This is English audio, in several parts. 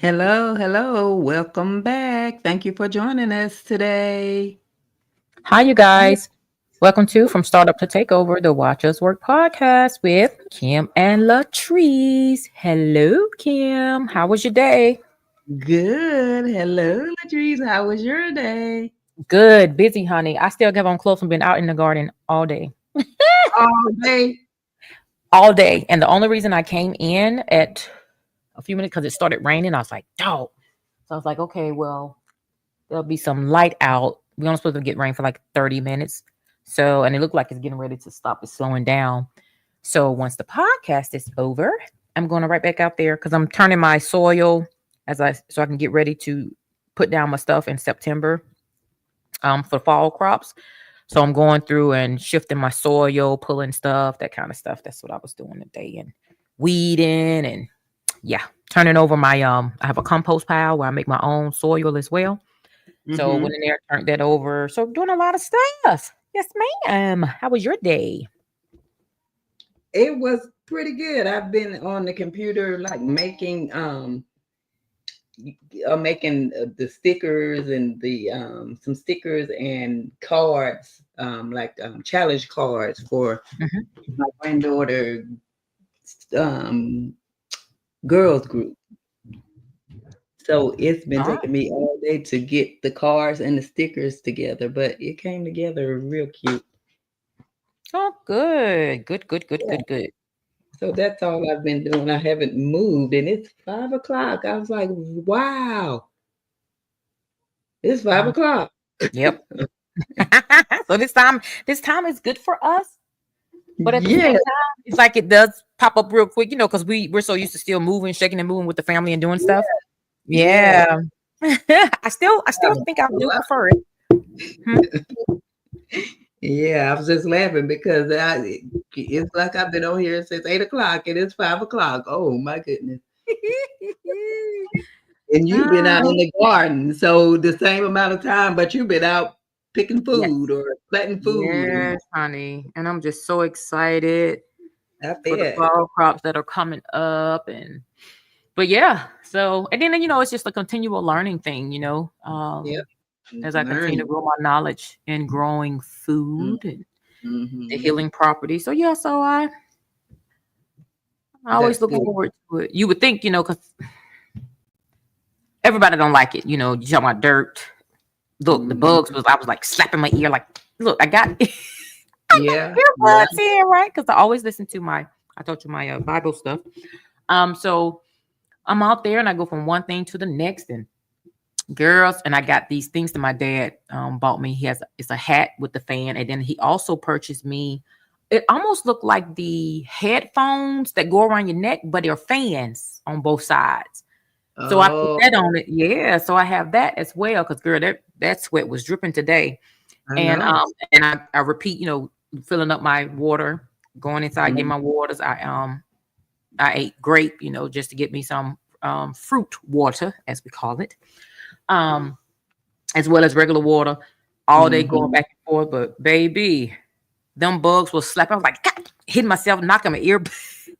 Hello, hello. Welcome back. Thank you for joining us today. Hi, you guys. Welcome to From Startup to Takeover, the Watch Us Work podcast with Kim and Latrice. Hello, Kim. How was your day? Good. Hello, Latrice. How was your day? Good. Busy, honey. I still have on clothes and been out in the garden all day. All day. All day. And the only reason I came in at a few minutes because it started raining, I was like, dog. So I was like, okay, well, there'll be some light out. We're only supposed to get rain for like 30 minutes. So, and it looked like it's getting ready to stop. It's slowing down. So once the podcast is over, I'm going to right back out there because I'm turning my soil so I can get ready to put down my stuff in September for fall crops. So I'm going through and shifting my soil, pulling stuff, that kind of stuff. That's what I was doing today, and weeding and yeah, turning over my I have a compost pile where I make my own soil as well. So Mm-hmm. went in there, turned that over. So doing a lot of stuff. Yes, ma'am. How was your day? It was pretty good. I've been on the computer, like making the stickers and the some stickers and cards, challenge cards for Mhm. my granddaughter um girls group. So it's been Oh, taking me all day to get the cards and the stickers together, but it came together real cute. oh, good, good, good, good, Yeah. good, good. So that's all I've been doing. I haven't moved, and it's 5 o'clock. I was like, wow, it's five Mm, o'clock. yep. So this time is good for us, but at the Yeah, same time, it's like it does pop up real quick, because we're so used to still moving, shaking and moving with the family and doing stuff. yeah. Yeah. I still think I do prefer it. Hmm? Yeah, I was just laughing because it's like I've been on here since 8 o'clock and it's 5 o'clock. Oh my goodness. And you've been out Ah, in the garden, so the same amount of time, but you've been out picking food yes. or planting food. And Yes, honey. And I'm just so excited I for the bet. fall crops that are coming up. And but yeah, so and then it's just a continual learning thing. Yep. As I continue to Learning. grow my knowledge in growing food and the Mm-hmm. healing properties. So yeah, so I always That's look good. forward to it. You would think, because everybody don't like it. You talking about dirt. Look, the Mhm. bugs I was like slapping my ear, like, look, I got Yeah, yeah. earbuds in, right? Because I always listen to I told you my Bible stuff. So I'm out there and I go from one thing to the next, and girls, and I got these things that my dad bought me. It's a hat with the fan, and then he also purchased me. It almost looked like the headphones that go around your neck, but they're fans on both sides. So I put Oh, that on it. Yeah, so I have that as well. Cause girl, that sweat was dripping today. I And know. I repeat, filling up my water, going inside, getting Mhm. my waters. I ate grape, just to get me some fruit water, as we call it. Um, as well as regular water, all day going Mhm. back and forth. But baby, them bugs will slap. I was like, God, hitting myself, knocking my ear.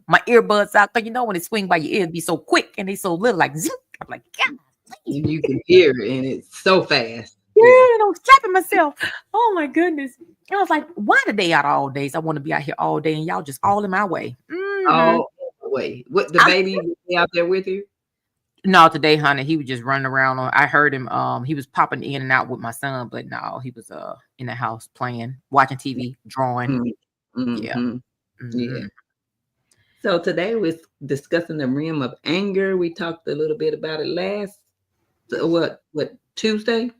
my earbuds out. Cause you know when it swing by your ear, it'd be so quick and they so little, like zing. I'm like, God. And you can hear it, and it's so fast. Yeah, and I'm slapping myself. Oh my goodness. And I was like, why the day out of all days? I want to be out here all day and y'all just all in my way. All the way. What the baby was out there with you? No, today, honey, he was just running around. I heard him. He was popping in and out with my son, but no, he was in the house playing, watching TV, drawing. Yeah. Yeah. So today we're discussing the realm of anger. We talked a little bit about it last Tuesday?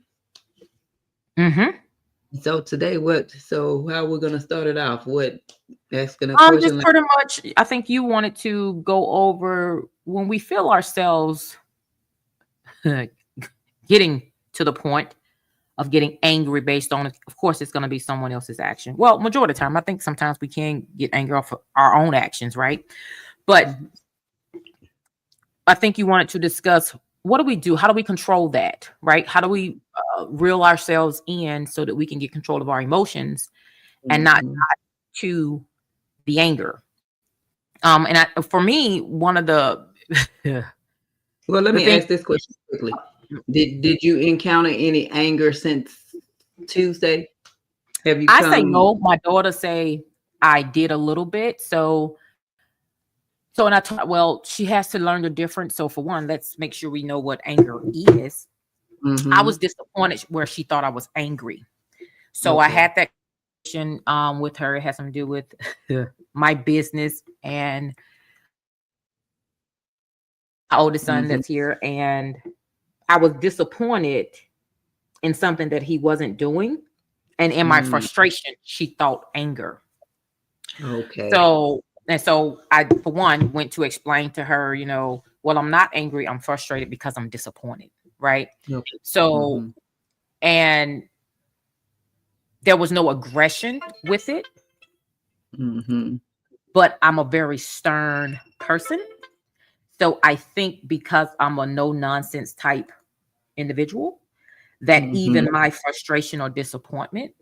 So today, so how we're gonna start it off? Asking a question? Just pretty much, I think you wanted to go over when we feel ourselves getting to the point of getting angry based on, of course, it's going to be someone else's action. Well, majority of the time, I think sometimes we can get angry off of our own actions, right? But I think you wanted to discuss, what do we do? How do we control that, right? How do we reel ourselves in so that we can get control of our emotions and not to the anger? And for me, one of the well, let me ask this question quickly. Did you encounter any anger since Tuesday? Have you? I say no. My daughter say I did a little bit. So and I thought, well, she has to learn the difference. So for one, let's make sure we know what anger is. I was disappointed where she thought I was angry. So I had that conversation with her. It has something to do with my business and my oldest son that's here. And I was disappointed in something that he wasn't doing. And in my frustration, she thought anger. Okay. So I, for one, went to explain to her, well, I'm not angry. I'm frustrated because I'm disappointed. Right. Okay. So, and there was no aggression with it. But I'm a very stern person. So I think because I'm a no nonsense type individual, that even my frustration or disappointment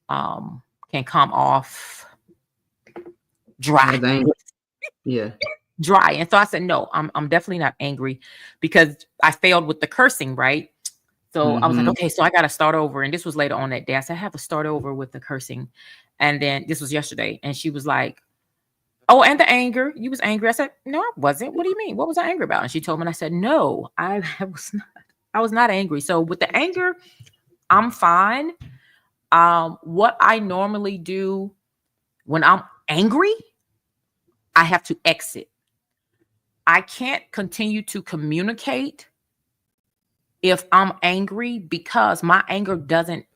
can come off dry. Yeah. Dry. And so I said, no, I'm definitely not angry because I failed with the cursing, right? So I was like, okay, so I got to start over. And this was later on that day. I said, I have to start over with the cursing. And then this was yesterday. And she was like, oh, and the anger. You was angry. I said, no, I wasn't. What do you mean? What was I angry about? And she told me, and I said, no, I was not angry. So with the anger, I'm fine. What I normally do when I'm angry, I have to exit. I can't continue to communicate if I'm angry because my anger doesn't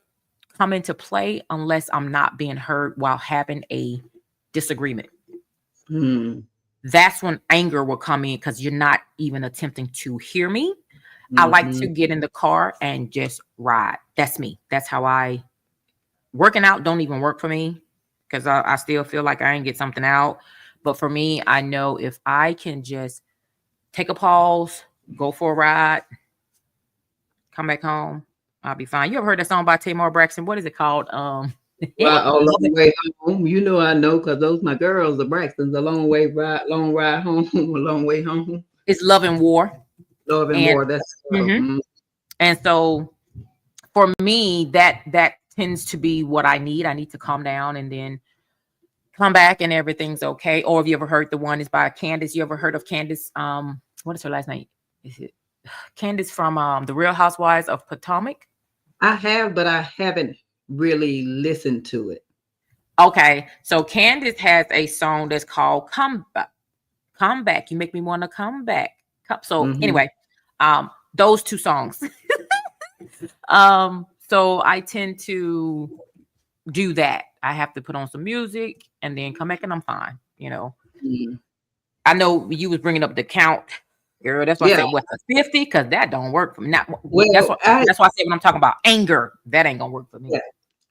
come into play unless I'm not being heard while having a disagreement. That's when anger will come in because you're not even attempting to hear me. I like to get in the car and just ride. That's me. That's how working out don't even work for me because I still feel like I ain't get something out. But for me, I know if I can just take a pause, go for a ride, come back home, I'll be fine. You ever heard that song by Tamar Braxton? What is it called? Long way home. I know because those my girls, the Braxtons. A long ride home, a long way home. It's Love and War. Love and War. That's and so for me, that tends to be what I need. I need to calm down and then come back and everything's okay. Or have you ever heard the one is by Candace? You ever heard of Candace? What is her last name? Is it Candace from the Real Housewives of Potomac? I have, but I haven't really listened to it. Okay, so Candace has a song that's called "Come Back." You make me want to come back. So anyway, those two songs. So I tend to do that. I have to put on some music and then come back and I'm fine. I know you was bringing up the count, girl. That's why I said what, 50, because that don't work for me. That's why I said when I'm talking about anger, that ain't gonna work for me. Yeah.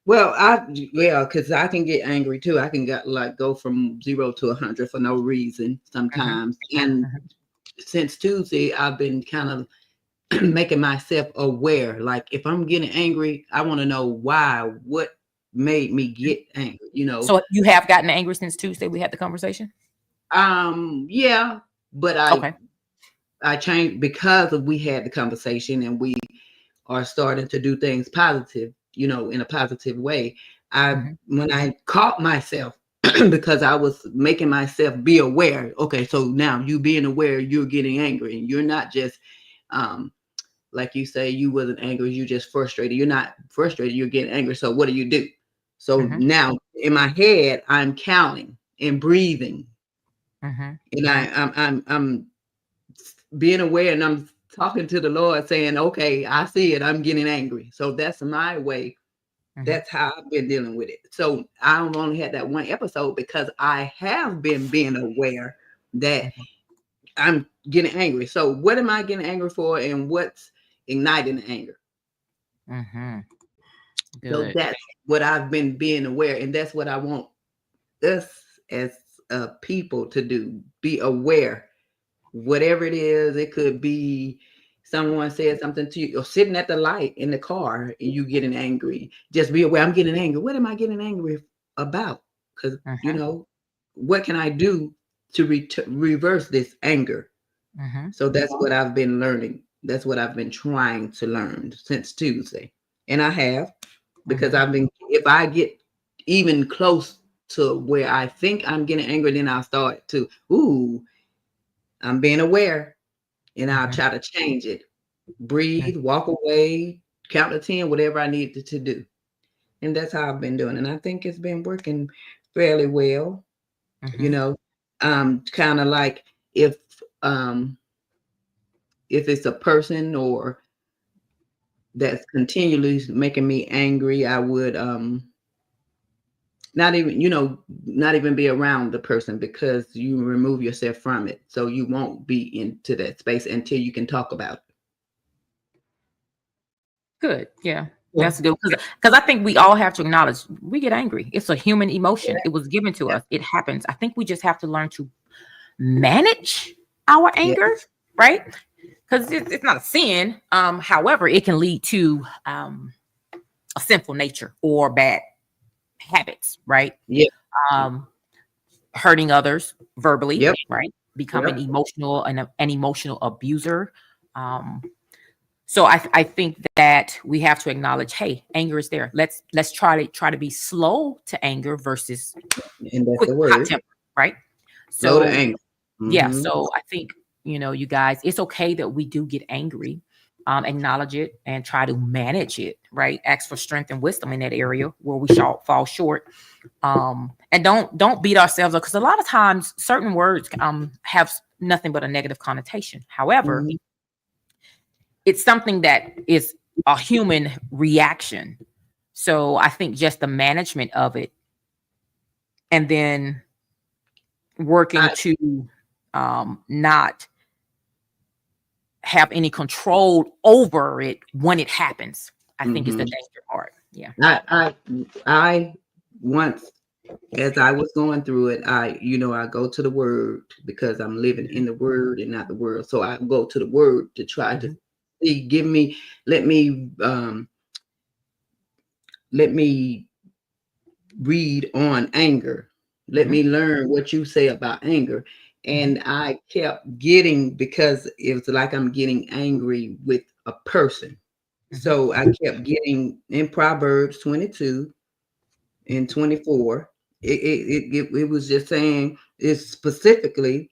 Well, because I can get angry too. I can go from 0 to 100 for no reason sometimes. And since Tuesday, I've been kind of making myself aware. Like if I'm getting angry, I want to know why. What made me get angry? So you have gotten angry since Tuesday we had the conversation? Yeah, but Okay. I changed because of we had the conversation and we are starting to do things positive, in a positive way. Hmm. When I caught myself, because I was making myself be aware. Okay, so now you being aware, you're getting angry, and you're not just, um, like you say, you wasn't angry, you just frustrated. You're not frustrated, you're getting angry. So what do you do? So Hmm. now in my head, I'm counting and breathing, Hmm. and I'm being aware, and I'm talking to the Lord saying, okay, I see it. I'm getting angry. So that's my way. Hmm. That's how I've been dealing with it. So I only had that one episode because I have been being aware that I'm getting angry. So what am I getting angry for, and what's igniting the anger? Hmm. So Good. that's what I've been being aware, and that's what I want us as people to do. Be aware. Whatever it is, it could be someone said something to you, or sitting at the light in the car and you getting angry. Just be aware. I'm getting angry. What am I getting angry about? Because Hmm. what can I do to reverse this anger? Hmm. So that's what I've been learning. That's what I've been trying to learn since Tuesday, and I have, because Hmm. I've been. If I get even close to where I think I'm getting angry, then I'll start to, ooh, I'm being aware, and I'll Hmm. try to change it. Breathe, walk away, count to 10, whatever I needed to do. And that's how I've been doing. And I think it's been working fairly well, you Hmm. know. Kind of like if um if it's a person or that's continually making me angry, I would not even be around the person, because you remove yourself from it. So you won't be into that space until you can talk about Good. Yeah. it. That's good because I think we all have to acknowledge we get angry. It's a human emotion. It was given to Yeah. us. It happens. I think we just have to learn to manage our Yeah. anger, right? Because it's not a sin. However, it can lead to a sinful nature or bad habits, right? Yeah. Um, Hurting others verbally, Yep. right? Becoming Yep. emotional and an emotional abuser. Um, so I think that we have to acknowledge, hey, anger is there. Let's try to be slow to anger versus And that's quick the hot word. temper, right? Slow to So anger. yeah, Mm-hmm. so I think you guys, it's okay that we do get angry. Acknowledge it and try to manage it, right? Ask for strength and wisdom in that area where we shall fall short. And don't beat ourselves up because a lot of times certain words have nothing but a negative connotation. However, Mm-hmm. it's something that is a human reaction. So I think just the management of it and then working I, to not have any control over it when it happens, I think is the mm-hmm. danger part. Yeah. I once, as I was going through it, I go to the word, because I'm living in the word and not the world. So I go to the word to try to Hmm. see, let me, let me read on anger. Let Hmm. me learn what you say about anger. Hmm. And I kept getting, because it was like I'm getting angry with a person. Hmm. So I kept getting in Proverbs 22 and 24. It was just saying, it specifically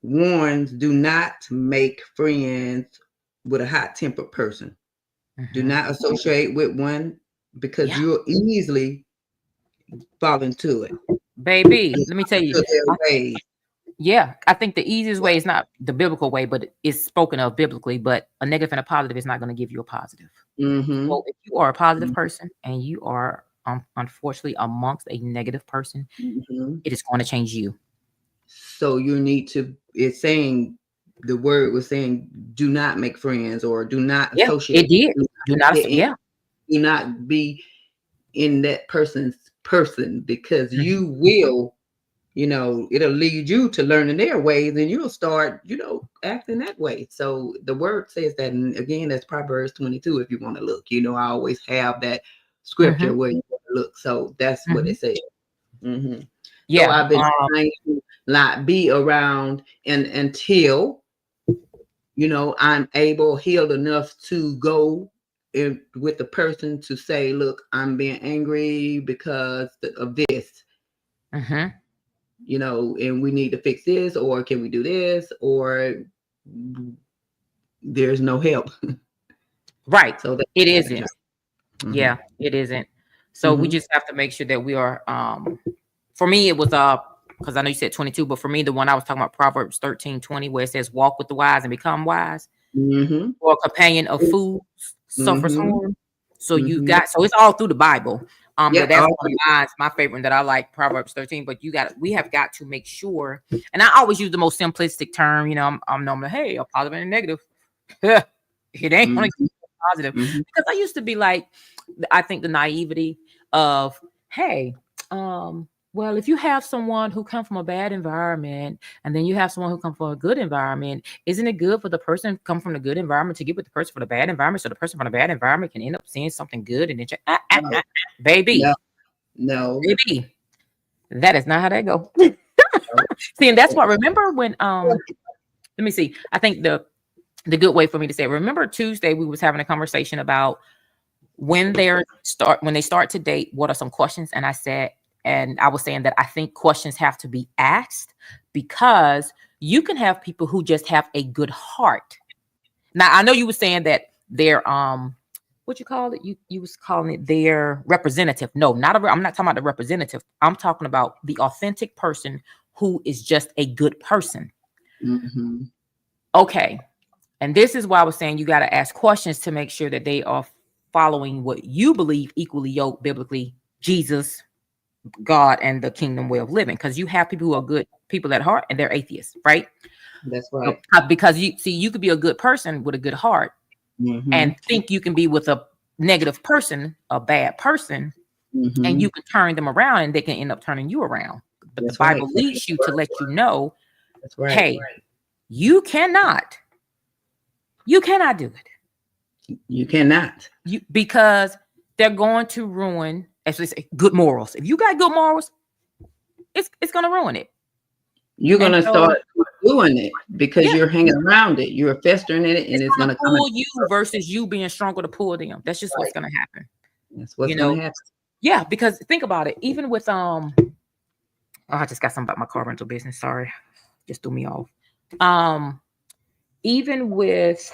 warns, do not make friends with a hot tempered person. Do Hmm. not associate with one, because Yeah, you'll easily fall into it. baby. Let me tell you. To their I, ways. yeah, I think the easiest way is not the biblical way, but it's spoken of biblically. But a negative and a positive is not going to give you a positive. Mm-hmm. So if you are a positive person and you are unfortunately amongst a negative person, Mm-hmm. it is going to change you. So you need to, it's saying, the word was saying, do not make friends, or do not Yeah, associate, it did. do Do not not. get in, Yeah. do not be in that person's person, because Mhm. you will, it'll lead you to learning their ways, and you'll start, acting that way. So the word says that, and again, that's Proverbs 22. If you want to look, I always have that scripture Mhm. where you want to look. So that's what Mhm. it says. Hmm. So Yeah. I've been trying to not be around and until, you know, I'm able, healed enough to go in with the person to say, look, I'm being angry because of this, Mm-hmm. you know, and we need to fix this, or can we do this, or there's no help. Right. So that's It my isn't. job. Mhm. Yeah, it isn't. So we Mhm. just have to make sure that we are for me it was because I know you said 22, but for me the one I was talking about Proverbs 13:20, where it says walk with the wise and become wise, Mhm. or a companion of fools suffers Mhm. harm. So you Mhm. got, so it's all through the Bible. Yeah. That's one of my favorite that I like, Proverbs 13. But we have got to make sure, and I always use the most simplistic term, you know, I'm normally, hey, a positive and a negative. It ain't gonna Mhm. be positive. Mhm. Because I used to be like, I think the naivety of, hey, well, if you have someone who come from a bad environment and then you have someone who come from a good environment, isn't it good for the person who come from the good environment to get with the person from the bad environment, so the person from the bad environment can end up seeing something good and then No. baby, No. No. baby, that is not how that go. See, and that's what, remember when let me see. I think the good way for me to say it, remember Tuesday we was having a conversation about when they start to date, what are some questions? And I was saying that I think questions have to be asked, because you can have people who just have a good heart. Now I know you were saying that they're what you call it? You was calling it their representative. No, I'm not talking about the representative. I'm talking about the authentic person who is just a good person. Mhm. Okay. And this is why I was saying you got to ask questions to make sure that they are following what you believe equally yoked biblically, Jesus, God, and the kingdom way of living. Because you have people who are good people at heart and they're atheists, right? That's right. Because you could be a good person with a good heart and Mhm. think you can be with a negative person, a bad person, and you Mhm. can turn them around and they can end up turning you around. But the That's right. Bible leads you to let you know, That's right. hey, you cannot do it. You cannot. Because they're going to ruin, as we say, good morals. If you got good morals, it's going to ruin it. You're And gonna so, start doing it because yeah, you're hanging around it. You're festering in it, and it's it's going gonna to come. pull you versus you being stronger to pull them. That's just what's Right. going to happen. That's what's You gonna know, happen. yeah. Because think about it. Even with oh, I just got something about my car rental business. Sorry, just threw me off. Even with,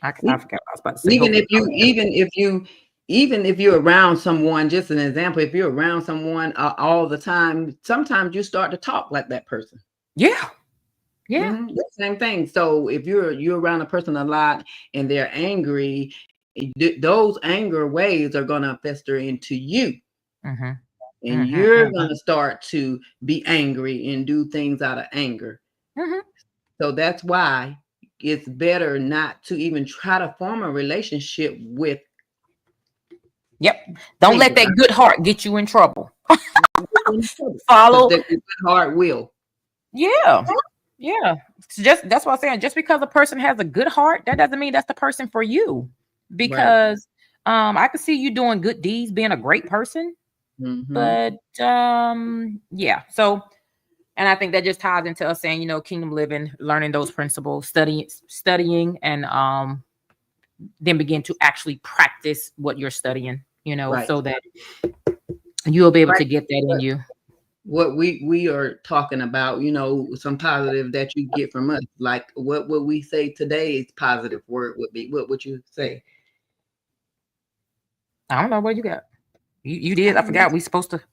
I forgot what I was about to say. Even Hopefully, if you, even if you're around someone, just an example, if you're around someone all the time, sometimes you start to talk like that person. yeah, yeah. The same thing. So if you're around a person a lot and they're angry, those anger waves are gonna fester into you, Mm-hmm, and mm-hmm, you're mm-hmm, gonna start to be angry and do things out of anger. mm-hmm. So that's why it's better not to even try to form a relationship with Yep. Don't let anger. that good heart get you in trouble. Because Follow. the good heart will. Yeah. Yeah. That's what I'm saying. Just because a person has a good heart, that doesn't mean that's the person for you. Right. Because I can see you doing good deeds, being a great person. Mm-hmm. But yeah. So, and I think that just ties into us saying, kingdom living, learning those principles, studying, and then begin to actually practice what you're studying, Right. so that you'll be able Right. to get that in you. What we are talking about, some positive that you get from us. Like what would we say today's positive word would be? What would you say? I don't know what you got. You did. I forgot.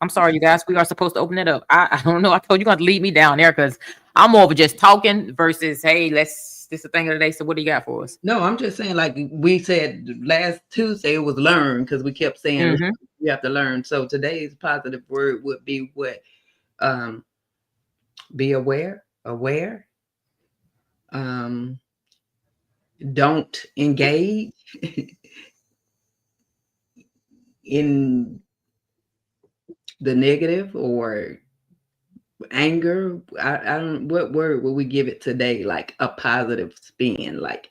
I'm sorry, you guys. We are supposed to open it up. I don't know. I told you got to lead me down there because I'm over just talking versus, hey, this is the thing of the day. So what do you got for us? No, I'm just saying, like we said last Tuesday, it was learn, because we kept saying Mm-hmm. you have to learn. So today's positive word would be what? Um, be aware. Um, don't engage in the negative or anger. I don't, what word will we give it today? Like a positive spin, like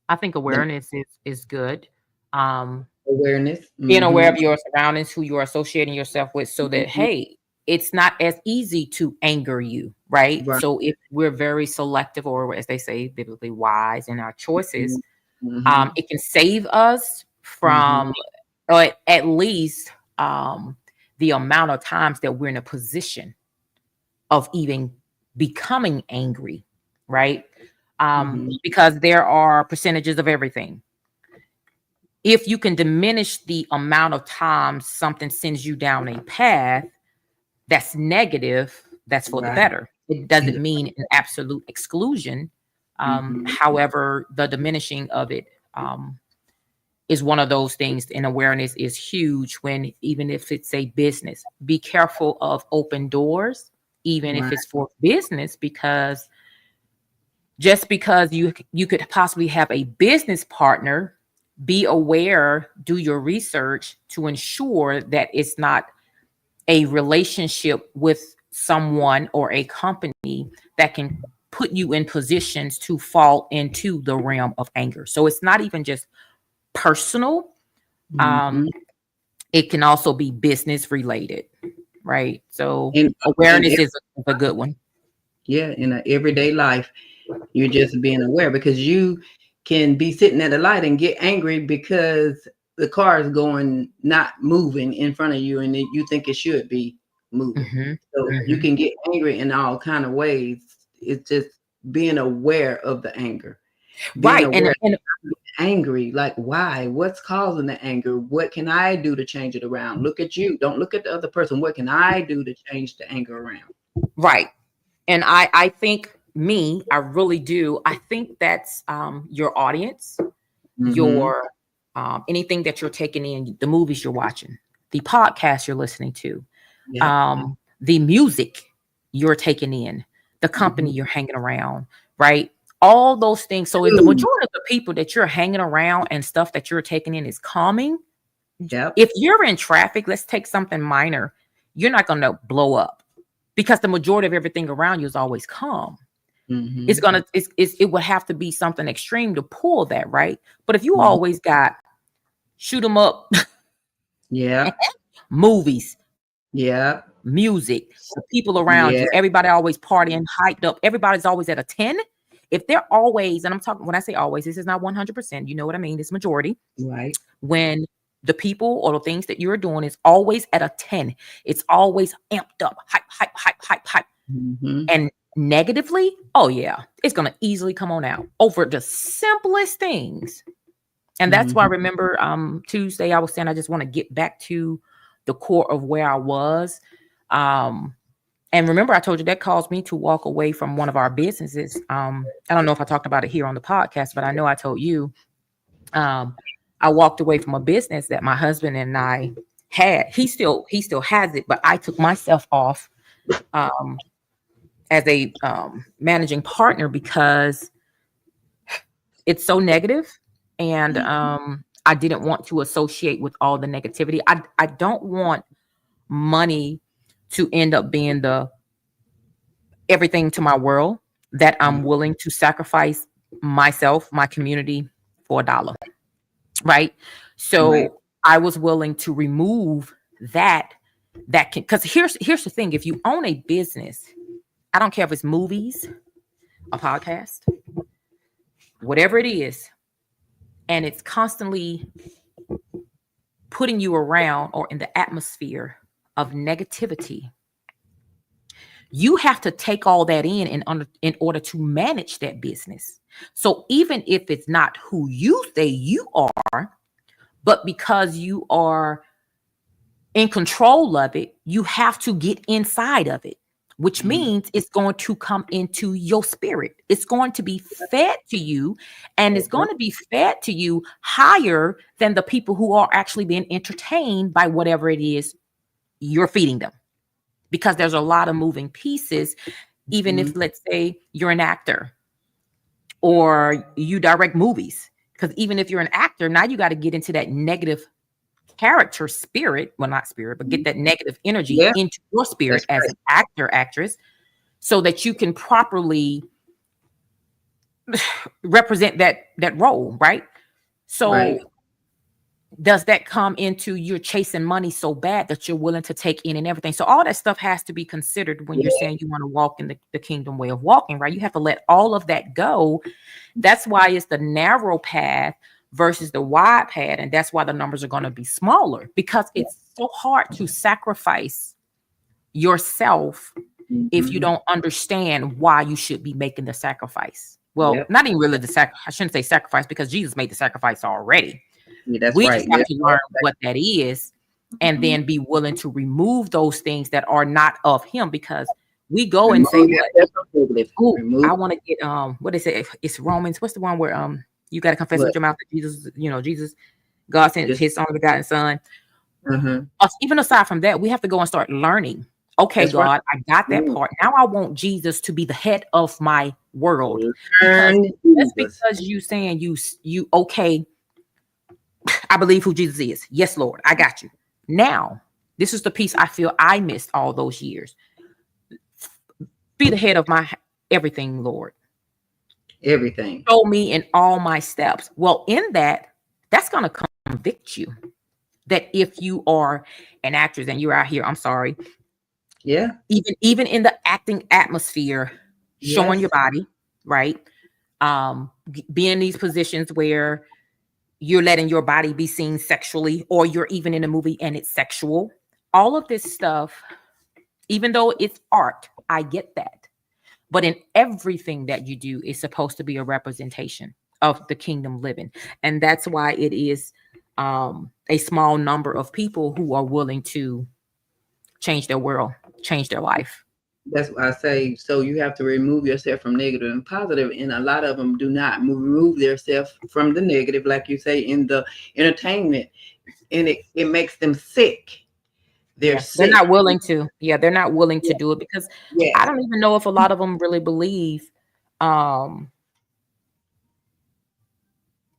I think the, awareness is good. Um, Awareness. Being aware Mm-hmm. of your surroundings, who you are associating yourself with, so that, Mm-hmm. hey, it's not as easy to anger you, right? Right. So if we're very selective, or as they say, biblically wise in our choices, Mm-hmm. it can save us Mm-hmm. from, or at least the amount of times that we're in a position of even becoming angry, right? Mm-hmm. Because there are percentages of everything. If you can diminish the amount of times something sends you down a path that's negative, that's for the Right. better. It doesn't mean an absolute exclusion. Mm-hmm. However, the diminishing of it is one of those things, and awareness is huge when, even if it's a business, be careful of open doors, even if Right. it's for business, because just because you could possibly have a business partner, be aware, do your research to ensure that it's not a relationship with someone or a company that can put you in positions to fall into the realm of anger. So it's not even just personal, Mm-hmm. it can also be business related, right? So And, and awareness is a good one. yeah, in a everyday life, you're just being aware, because you can be sitting at a light and get angry because the car is going not moving in front of you, and you think it should be moving. Hmm. So you Hmm. can get angry in all kind of ways. It's just being aware of the anger, being Right. aware. And Angry, like, why? What's causing the anger? What can I do to change it around? Look at you. Don't look at the other person. What can I do to change the anger around? right. And I think, I really do. I think that's your audience, Mm-hmm. your anything that you're taking in, the movies you're watching, the podcast you're listening to, Yeah. the music you're taking in, the company Mm-hmm. you're hanging around, right? All those things. So if the Food. majority of the people that you're hanging around and stuff that you're taking in is calming, Yep. if you're in traffic, let's take something minor, you're not going to blow up because the majority of everything around you is always calm. It's Mm-hmm. gonna it would have to be something extreme to pull that, right? But if you Mm-hmm. always got shoot 'em up Yeah. movies, Yeah. music, the people around Yeah. you, everybody always partying, hyped up, everybody's always at a 10. If they're always, and I'm talking, when I say always, this is not 100%, you know what I mean? It's majority. Right. When the people or the things that you're doing is always at a 10, it's always amped up, hype, hype, hype, hype, hype. Mm-hmm. And negatively, oh yeah, it's going to easily come on out over the simplest things. And that's why I Mm-hmm. remember Tuesday I was saying I just want to get back to the core of where I was. And remember, I told you that caused me to walk away from one of our businesses. I don't know if I talked about it here on the podcast, but I know I told you. I walked away from a business that my husband and I had. He still has it, but I took myself off as a managing partner because it's so negative, and I didn't want to associate with all the negativity. I don't want money to end up being the everything to my world, that I'm willing to sacrifice myself, my community for $1, right? Right. So I was willing to remove that can, because here's the thing: if you own a business, I don't care if it's movies, a podcast, whatever it is, and it's constantly putting you around or in the atmosphere of negativity, you have to take all that in order to manage that business. So even if it's not who you say you are, but because you are in control of it, you have to get inside of it, which means it's going to come into your spirit. It's going to be fed to you, and it's going to be fed to you higher than the people who are actually being entertained by whatever it is you're feeding them. Because there's a lot of moving pieces, even if, let's say, you're an actor or you direct movies. Because even if you're an actor, now you got to get into that negative character spirit, well, not spirit, but get that negative energy Yeah. into your spirit That's as right. an actor, actress, so that you can properly represent that role, right? So Right. does that come into you're chasing money so bad that you're willing to take in and everything? So all that stuff has to be considered when you're saying you want to walk in the kingdom way of walking, right? You have to let all of that go. That's why it's the narrow path versus the wide path. And that's why the numbers are going to be smaller, because it's so hard to sacrifice yourself if you don't understand why you should be making the sacrifice. Well, not even really I shouldn't say sacrifice, because Jesus made the sacrifice already. Yeah, that's we right. just have to learn what that is, and then be willing to remove those things that are not of him, because we go and say, I want to get what is it? It's Romans. What's the one where you got to confess with your mouth that Jesus, God sent his only begotten son. Even aside from that, we have to go and start learning. Okay, that's God, I got that part. Now I want Jesus to be the head of my world. That's because you saying you okay. I believe who Jesus is. Yes, Lord, I got you. Now, this is the piece I feel I missed all those years. Be the head of my everything, Lord. Everything. Show me in all my steps. Well, in that's going to convict you. That if you are an actress and you're out here, I'm sorry. Yeah. Even in the acting atmosphere, showing your body, right? Be in these positions where you're letting your body be seen sexually, or you're even in a movie and it's sexual. All of this stuff, even though it's art, I get that. But in everything that you do is supposed to be a representation of the kingdom living. And that's why it is a small number of people who are willing to change their world, change their life. That's why I say, so you have to remove yourself from negative and positive, and a lot of them do not remove themselves from the negative, like you say, in the entertainment, and it makes them sick. They're not willing to. Yeah, they're not willing to do it, because I don't even know if a lot of them really believe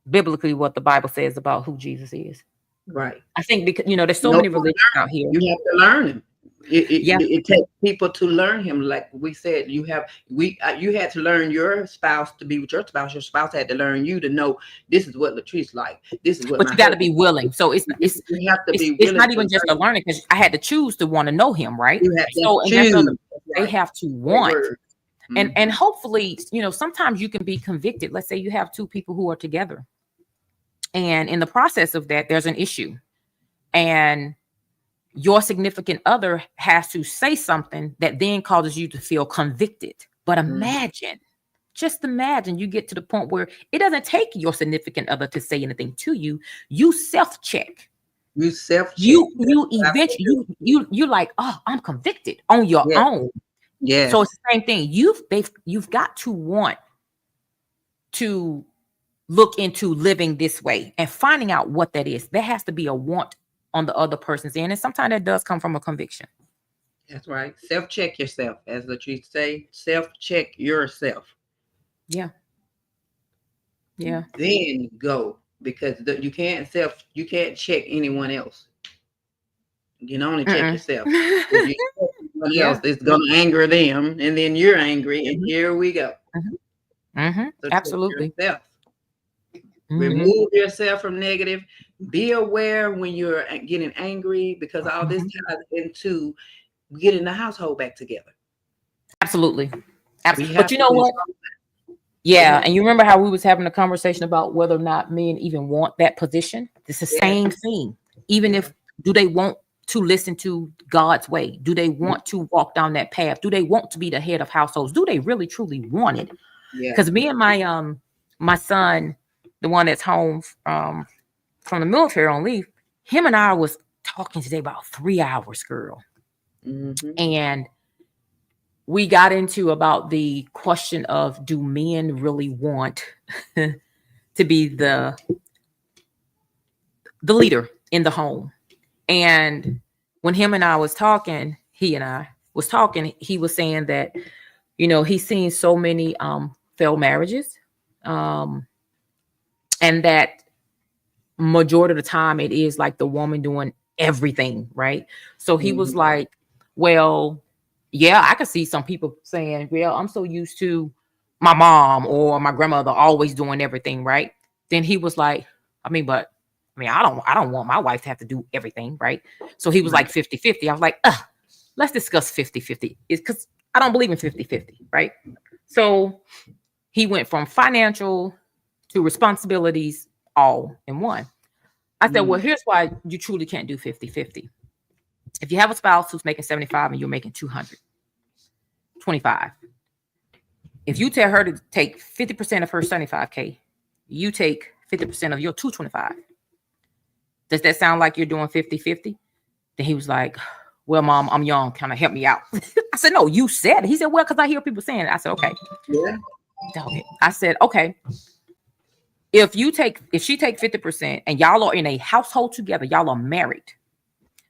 biblically what the Bible says about who Jesus is. Right. I think because there's so many religions out here. You have to learn him. It takes people to learn him. Like we said, you had to learn your spouse to be with your spouse. Your spouse had to learn you to know this is what Latrice like. This is what. But you got to be willing. So you have to be. It's not even just a learning, because I had to choose to want to know him, right? You have to choose. They have to want. And hopefully, sometimes you can be convicted. Let's say you have two people who are together, and in the process of that, there's an issue, and your significant other has to say something that then causes you to feel convicted. But just imagine you get to the point where it doesn't take your significant other to say anything to you. You self-check. You eventually you like, oh, I'm convicted on your own. Yeah. So it's the same thing. You've got to want to look into living this way and finding out what that is. There has to be a want on the other person's end, and sometimes that does come from a conviction. That's right. Self-check yourself, as Latrice say. Self-check yourself. Yeah. Then go, because you can't check anyone else. You can only check yourself. If you check someone else, it's gonna anger them, and then you're angry, and here we go. So absolutely. Remove yourself from negative. Be aware when you're getting angry, because all this ties into getting the household back together. Absolutely. But you know what? Yeah. And you remember how we was having a conversation about whether or not men even want that position? It's the same thing. Even if, do they want to listen to God's way? Do they want to walk down that path? Do they want to be the head of households? Do they really truly want it? Because me and my son, the one that's home from the military on leave, him and I was talking today about 3 hours, girl. And we got into about the question of, do men really want to be the leader in the home? And when him and I was talking, he was saying that, he's seen so many failed marriages, and that majority of the time it is like the woman doing everything, right? So he was like, well, yeah, I could see some people saying, well, I'm so used to my mom or my grandmother always doing everything, right? Then he was like, I mean, I don't want my wife to have to do everything, right? So he was like 50-50. I was like, let's discuss 50-50. It's because I don't believe in 50-50, right? So he went from financial to responsibilities all in one. I said, well, here's why you truly can't do 50-50. If you have a spouse who's making 75 and you're making 225, if you tell her to take 50% of her 75K, you take 50% of your 225. Does that sound like you're doing 50-50? Then he was like, well, Mom, I'm young. Kind of help me out. I said, no, you said it. He said, well, because I hear people saying it. I said, okay. Yeah. I said, okay. If she take 50% and y'all are in a household together, y'all are married.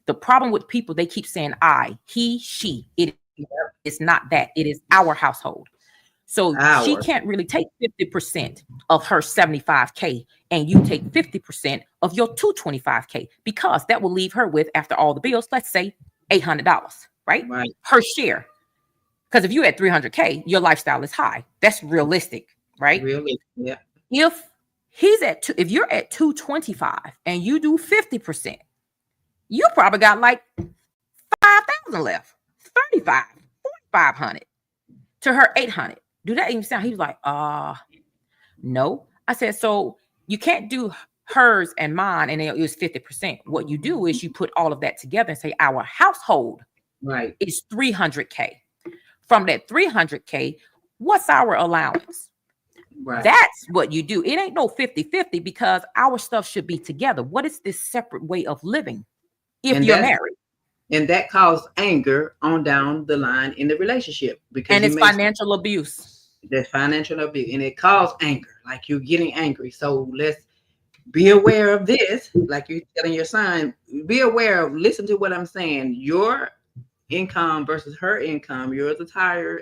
The problem with people, they keep saying he, she. It is not that. It is our household. So she can't really take 50% of her 75K and you take 50% of your 225K, because that will leave her with, after all the bills, let's say $800, right? Her share. Because if you're at 300K, your lifestyle is high. That's realistic, right? Really? Yeah. If you're at 225 and you do 50%, you probably got like 5,000 left, 35, 4,500 to her 800. Do that even sound? He was like, no. I said, so you can't do hers and mine and it was 50%. What you do is you put all of that together and say our household is 300K. From that 300K, what's our allowance? That's what you do. It ain't no 50-50 because our stuff should be together. What is this separate way of living if you're married? And that caused anger on down the line in the relationship, because it's financial abuse. That's financial abuse, and it caused anger. Like you're getting angry. So let's be aware of this. Like you're telling your son, be aware of. Listen to what I'm saying. Your income versus her income. Yours is higher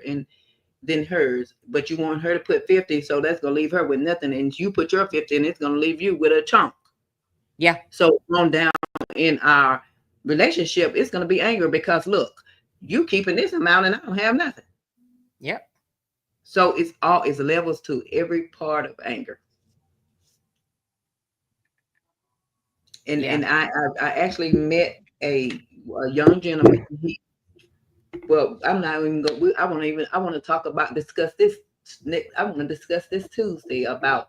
than hers, but you want her to put 50, so that's gonna leave her with nothing. And you put your 50, and it's gonna leave you with a chunk. Yeah. So on down in our relationship, it's going to be anger because look, you keeping this amount and I don't have nothing. Yep. So it's levels to every part of anger. And I actually met a young gentleman. I'm not even going. I want to discuss this next. I want to discuss this Tuesday about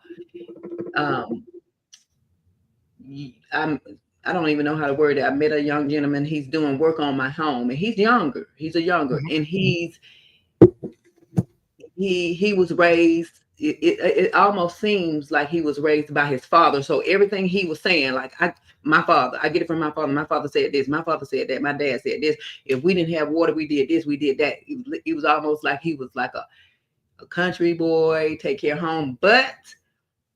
I don't even know how to word it. I met a young gentleman. He's doing work on my home, and he's younger. And he was raised. It almost seems like he was raised by his father. So everything he was saying, like my father, I get it from my father. My father said this. My father said that. My dad said this. If we didn't have water, we did this. We did that. It was almost like he was like a country boy, take care of home, but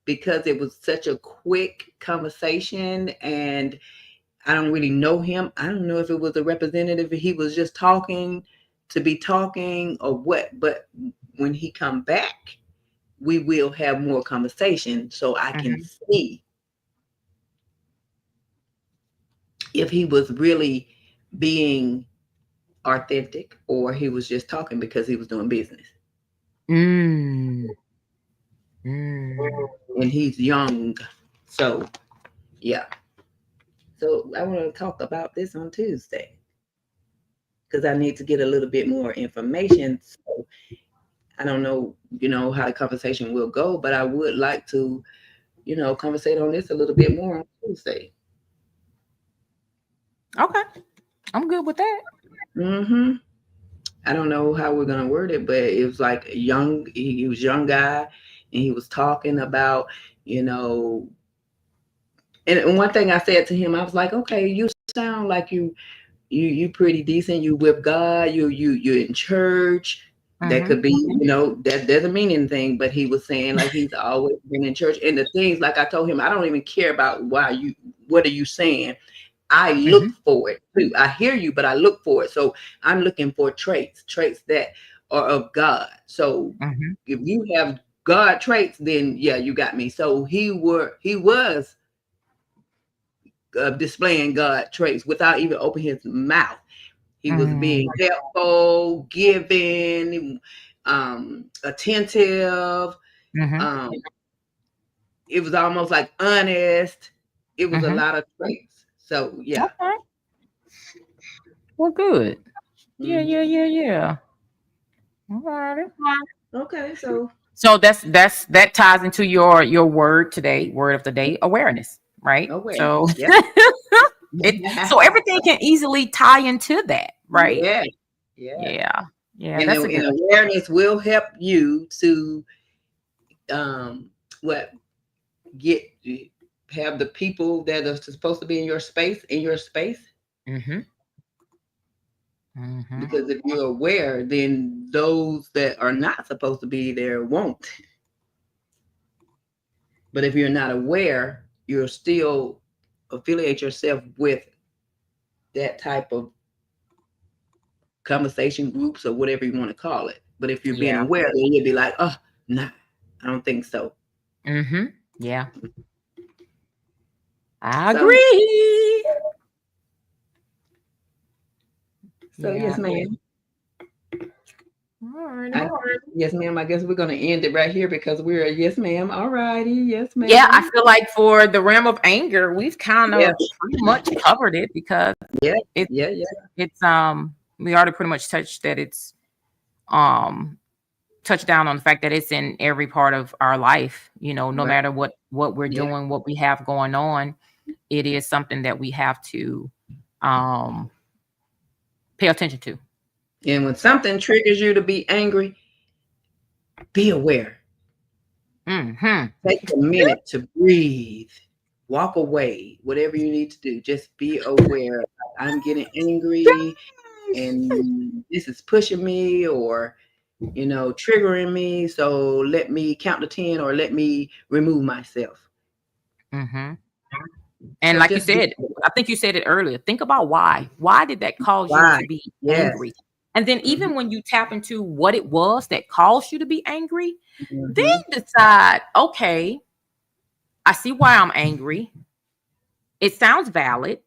because it was such a quick conversation and I don't really know him. I don't know if it was a representative, if he was just talking to be talking or what. But when he come back, we will have more conversation so I can see if he was really being authentic or he was just talking because he was doing business. And he's young. So, yeah. So I want to talk about this on Tuesday because I need to get a little bit more information. So I don't know, how the conversation will go, but I would like to, conversate on this a little bit more on Tuesday. Okay. I'm good with that. I don't know how we're going to word it, but it was like he was a young guy and he was talking about, and one thing I said to him, I was like, okay, you sound like you pretty decent. You with God, you're in church. That could be, that doesn't mean anything, but he was saying like he's always been in church. And the things, like I told him, I don't even care about what are you saying? I look for it too. I hear you, but I look for it. So I'm looking for traits that are of God. So if you have God traits, then yeah, you got me. So he was displaying God traits without even opening his mouth. He was being helpful, giving, attentive. It was almost like honest. it was a Mhm. lot of traits. So yeah. Okay. Well, good. Yeah, Mhm. yeah, yeah, yeah. All right. Okay, so So that ties into your word today, word of the day, awareness, right? awareness. So Yep. so everything can easily tie into that, right? Yeah. Yeah. Yeah. Yeah, And, that's a and good. awareness will help you to what get have the people that are supposed to be in your space. Mhm. Mhm. Because if you're aware, then those that are not supposed to be there won't. But if you're not aware, you'll still affiliate yourself with that type of conversation groups or whatever you want to call it. But if you're being Yeah. aware, then you'll be like, oh, nah, I don't think so. Mhm. Yeah. I So, agree. so yes, Yeah. ma'am. Alrighty. I, yes, ma'am. I guess we're going to end it right here because we're a yes, ma'am. All righty. Yes, Yeah, I ma'am. feel like for the realm of anger, we've kind Yeah. of pretty much covered it because Yeah. it Yeah. Yeah. it's we already pretty much touched that it's um touched down on the fact that it's in every part of our life, no Right. matter what we're Yeah. doing, what we have going on, it is something that we have to um pay attention to. And when So, something triggers you to be angry, be aware. mhm. Take a minute to breathe, walk away, whatever you need to do. Just be aware. I'm getting angry and this is pushing me or, triggering me. So let me count to 10 or let me remove myself. Mhm. And So like you just be said, I think you said it earlier. Think about why. Why did that cause you why. to be Yes. angry? And then Mm-hmm. even when you tap into what it was that caused you to be angry, then Mm-hmm. decide, okay, I see why I'm angry. It sounds valid,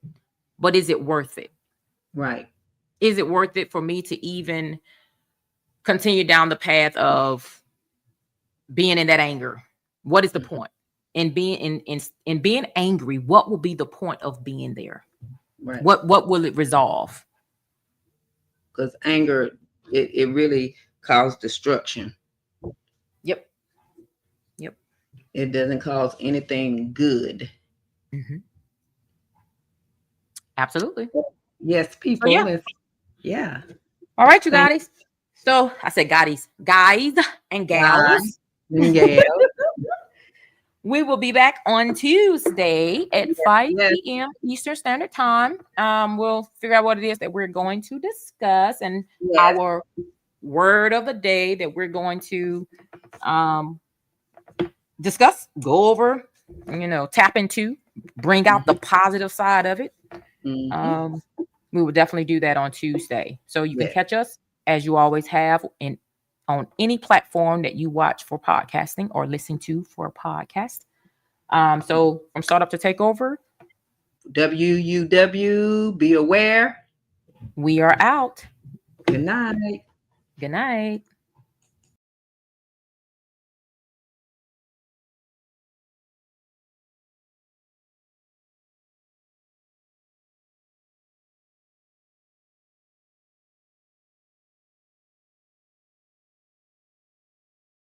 but is it worth it? Right. Is it worth it for me to even continue down the path of being in that anger? What is the Mm-hmm. point? In being in being angry, what will be the point of being there? Right. What will it resolve? Because anger, it really causes destruction. Yep. Yep. It doesn't cause anything good. Mhm. Absolutely. Yes, So yeah. people. Yeah. All right, you Thank guys. So I said guys and God. gals. Yeah. We will be back on Tuesday at 5 Yes. p.m. Eastern Standard Time. We'll figure out what it is that we're going to discuss and Yes. our word of the day that we're going to um, discuss, go over, tap into, bring out the positive side of it. Mm-hmm. Um, we will definitely do that on Tuesday. So you can Yes. catch us as you always have on any platform that you watch for podcasting or listen to for a podcast. So from startup to takeover, WUW. Be aware. we are out. Good night. Good night.